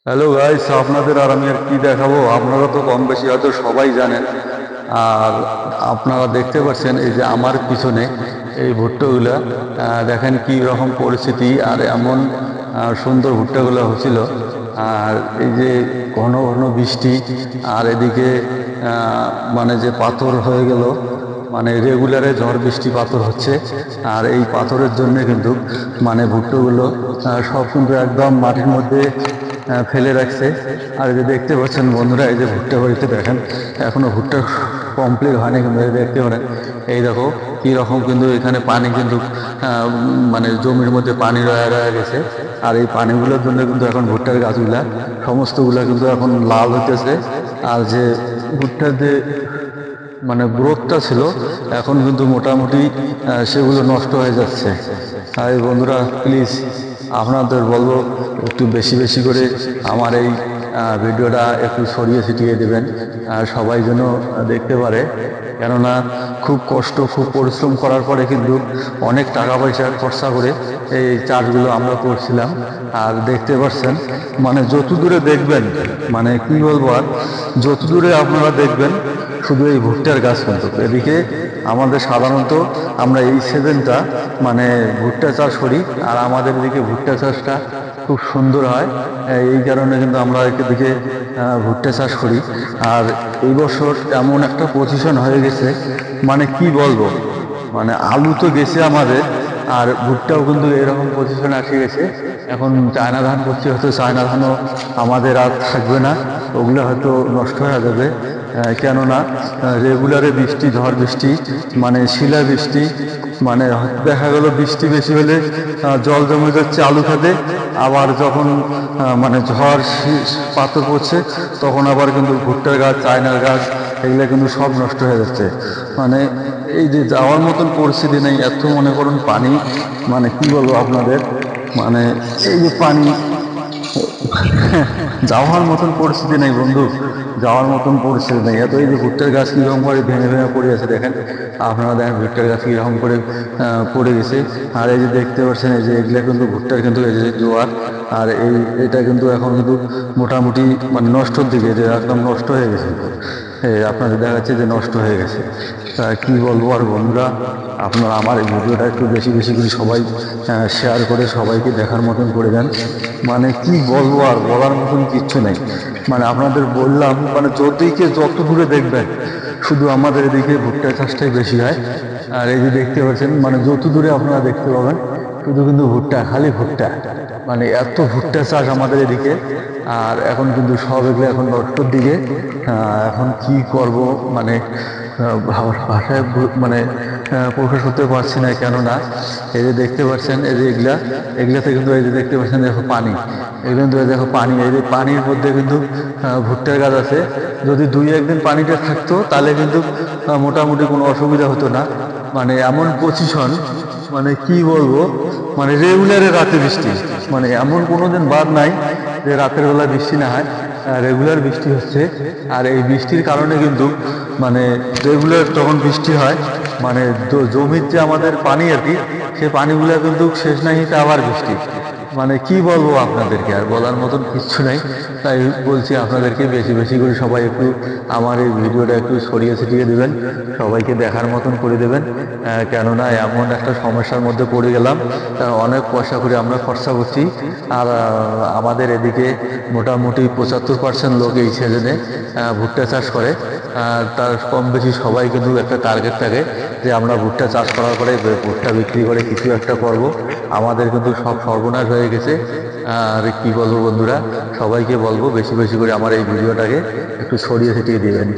Hello guys, আপনাদের আর আমি আর কি দেখাবো? আপনারা তো কম বেশি হয়তো সবাই জানেন। আর আপনারা দেখতে পাচ্ছেন এই যে আমার পিছনে এই ভুট্টাগুলা, দেখেন কি রকম পরিস্থিতি। আর এমন সুন্দর ভুট্টাগুলো হচ্ছিল। আর এই যে ঘন ঘন বৃষ্টি, আর এদিকে মানে যে পাথর হয়ে গেল, মানে রেগুলারে ঝড় বৃষ্টি পাথর হচ্ছে। আর এই পাথরের জন্য কিন্তু মানে ভুট্টাগুলো সব কিন্তু একদম মাটির মধ্যে ফেলে রাখছে। আর এই যে দেখতে পাচ্ছেন বন্ধুরা, এই যে ভুট্টা বাড়িতে দেখেন এখনো ভুট্টা কমপ্লিট হয়নি, কিন্তু এই দেখতে পারেন এই দেখো কি রকম কিন্তু এখানে পানি কিন্তু মানে জমির মধ্যে পানি রয়ে রয়ে গেছে। আর এই পানিগুলোর জন্য কিন্তু এখন ভুট্টার গাছগুলা সমস্তগুলা কিন্তু এখন লাল হইতেছে। আর যে ভুট্টার যে মানে গ্রোথটা ছিল এখন কিন্তু মোটামুটি সেগুলো নষ্ট হয়ে যাচ্ছে। তাই বন্ধুরা প্লিজ আপনাদের বলবো একটু বেশি বেশি করে আমার এই ভিডিওটা একটু ছড়িয়ে ছিটিয়ে দেবেন, সবাই যেন দেখতে পারে। কেননা খুব কষ্ট, খুব পরিশ্রম করার পরে কিন্তু অনেক টাকা পয়সা খরচা করে এই চাষগুলো আমরা করছিলাম। আর দেখতে পাচ্ছেন মানে যত দূরে দেখবেন, মানে কি বলবো আর, যত দূরে আপনারা দেখবেন শুধু এই ভুট্টার গাছ। কিন্তু এদিকে আমাদের সাধারণত আমরা এই সিজনটা মানে ভুট্টা চাষ করি, আর আমাদের এদিকে ভুট্টা চাষটা খুব সুন্দর হয়। এই কারণে কিন্তু আমরা এদিকে ভুট্টা চাষ করি। আর এই বছর এমন একটা পজিশন হয়ে গেছে, মানে কি বলবো, মানে আলু তো গেছে আমাদের, আর ভুট্টাও কিন্তু এরকম পজিশনে আসে গেছে। এখন চায়না ধান করছি, হয়তো চায়না ধানও আমাদের আর থাকবে না, ওগুলো হয়তো নষ্ট হয়ে যাবে। কেননা রেগুলারে বৃষ্টি, ঝড় বৃষ্টি, মানে শিলা বৃষ্টি, মানে দেখা গেল বৃষ্টি বেশি হলে জল জমে যাচ্ছে আলু খেতে। আবার যখন মানে ঝড় পাথর পড়ছে তখন আবার কিন্তু ভুট্টার গাছ, চায়নার গাছ, এগুলো কিন্তু সব নষ্ট হয়ে যাচ্ছে। মানে এই যে যাওয়ার মতন পরিস্থিতি নেই, এত মনে করুন পানি, মানে কি বলবো আপনাদের, মানে এই যে পানি যাওয়ার মতন পরিস্থিতি নেই বন্ধু, যাওয়ার মতন পরিস্থিতি নেই। এত এই যে ভুট্টার গাছ কিরকম করে ভেঙে ভেঙে পড়ে আছে দেখেন, আপনারা দেখেন ভুট্টার গাছ কিরকম করে পড়ে গেছে। আর এই যে দেখতে পাচ্ছেন এই যে এগুলা কিন্তু ভুট্টার কিন্তু এই যে জোয়ার, আর এটা কিন্তু এখন কিন্তু মোটামুটি মানে নষ্টর দিকে, যে একদম নষ্ট হয়ে গেছে। আপনাদের দেখাচ্ছে যে নষ্ট হয়ে গেছে। তা কি বলবো আর বন্ধুরা, আপনারা আমার এই ভিডিওটা একটু বেশি বেশি করে সবাই শেয়ার করে সবাইকে দেখার মতন করে দেন। মানে কি বলবো আর, বলার মতন কিচ্ছু নেই। মানে আপনাদের বললাম, মানে যদিকে যত দূরে দেখবেন শুধু আমাদের এদিকে ভুট্টা চাষটাই বেশি হয়। আর এই যে দেখতে পাচ্ছেন মানে যত দূরে আপনারা দেখতে পাবেন শুধু কিন্তু ভুট্টা, খালি ভুট্টা, মানে এত ভুট্টা চাষ আমাদের এদিকে। আর এখন কিন্তু সব এগুলো এখন নষ্টর দিকে। এখন কি করব, মানে ভাষায় মানে প্রকাশ করতে পারছি না। কেননা এই যে দেখতে পাচ্ছেন এই যে এগুলাতে কিন্তু এই যে দেখতে পাচ্ছেন দেখো পানি, এগুলো কিন্তু দেখো পানি, এই যে পানির মধ্যে কিন্তু ভুট্টার গাছ আছে। যদি দুই একদিন পানিটা থাকতো তাহলে কিন্তু মোটামুটি কোনো অসুবিধা হতো না। মানে এমন পজিশন, মানে কি বলবো, মানে রেগুলারে রাতে বৃষ্টি, মানে এমন কোনোদিন বাদ নাই যে রাতের বেলা বৃষ্টি না হয়, রেগুলার বৃষ্টি হচ্ছে। আর এই বৃষ্টির কারণে কিন্তু মানে রেগুলার যখন বৃষ্টি হয়, মানে জমির যে আমাদের পানি আর কি, সে পানিগুলো কিন্তু শেষ নাই, আবার বৃষ্টি। মানে কি বলবো আপনাদেরকে, আর বলার মতন কিচ্ছু নাই। তাই বলছি আপনাদেরকে বেশি বেশি করে সবাই একটু আমার এই ভিডিওটা একটু ছড়িয়ে ছিটিয়ে দেবেন, সবাইকে দেখার মতন করে দেবেন। কেননা এমন একটা সমস্যার মধ্যে পড়ে গেলাম, অনেক পয়সা করে আমরা খরচা করছি। আর আমাদের এদিকে মোটামুটি 75% লোক এই সিজনে ভুট্টা চাষ করে। তার কম বেশি সবাই কিন্তু একটা টার্গেট থাকে যে আমরা ভুট্টা চাষ করার পরে ভুট্টা বিক্রি করে কিছু একটা করব। আমাদের কিন্তু সব সর্বনাশ হয়ে গেছে। আর কি বলবো বন্ধুরা, সবাইকে বলবো বেশি বেশি করে আমার এই ভিডিওটাকে একটু ছড়িয়ে ছিটিয়ে দিবেন।